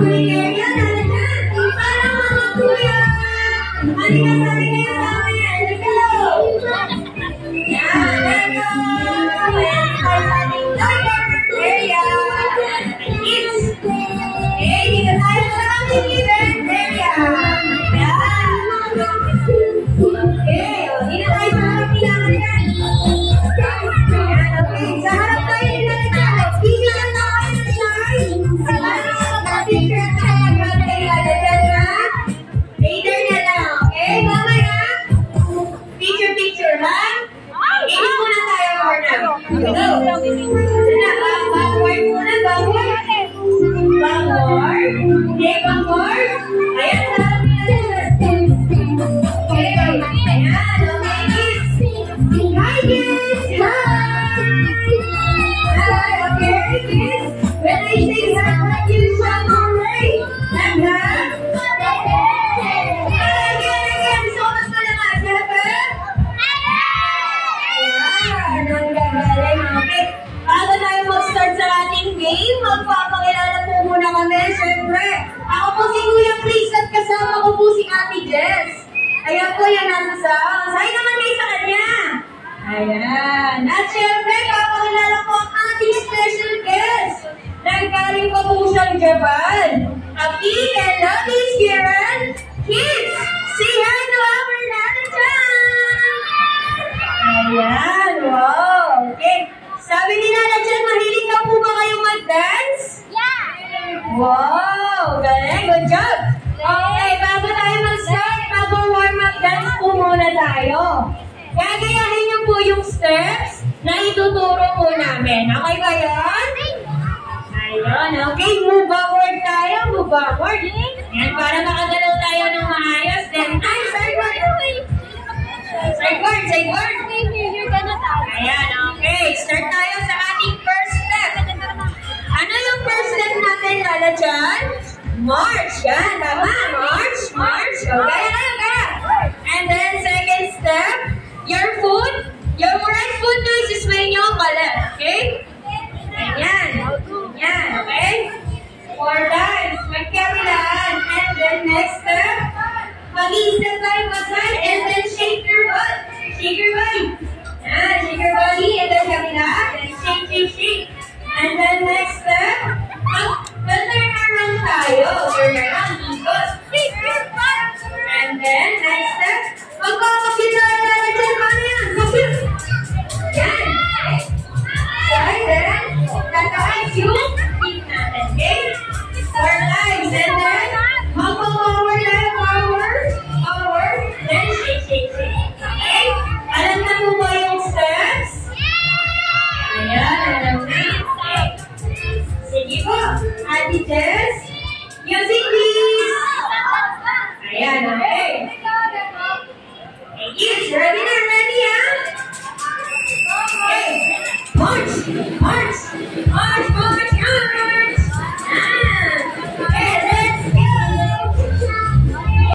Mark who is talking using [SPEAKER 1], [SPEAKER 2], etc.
[SPEAKER 1] tuwing area na dyan. Para mga kuya. Halika sa akin kayo sa akin. Halika. Yan. There you go. Area. Kids. Okay, dito tayo sa ating event area. Yan. Okay, dito tayo sa harap nila. Okay, sa harap tayo nila. Let's picture na tayo ng slide. Sa harap mga picture tayo. Later na lang, okay? Mamaya, picture ha? Inis muna tayo for now. Go! Backward muna, backward. Backward. Okay, backward. Ayan, sarap nila. Okay, ayan, okay, kids. Hi, kids! Hi, okay, kids. When I say that, you shall already. Magpapakilala po muna kami, syempre. Ako po si Kuya Chris at kasama ko po si Ate Jess. Ayan po yan nasa sounds. Hi naman kayo sa kanya. Ayan. At syempre, papakilala po ang ating special guest. Nagkaling pa po siyang Japan. Aki and Lovey's Kieran. Kids, say hi to our Nana-chan. Ayan, wow. Okay. Sabi ni Nana-chan, mahilig ka po ba kayong mag-dance? Yeah! Wow! Galing! Good job! Okay, bago tayo mag-start, mag-warm-up dance po muna tayo. Gagayahin niyo po yung steps na ituturo po namin. Okay ba yun? Ayun, okay. Move backward tayo. Move backward. Yan, para makagalaw tayo ng maayos. Then, sideward. Sideward, sideward. Ayan, okay. Start tayo sa ating first step. Ano yung first step natin, Nana-chan? March. Yan, tama. March, march. Okay, kaya. And then, second step, your right foot faces way nyo ka left. Okay? Ayan. Yan, okay? 4 times. Magkabilaan. And then, next step, mag-i-step tayo mag-side and then shake your butt. Shake your body. Yan, shake your body and then kabila. Then shake, shake, shake. And then next step, turn around tayo. Turn around.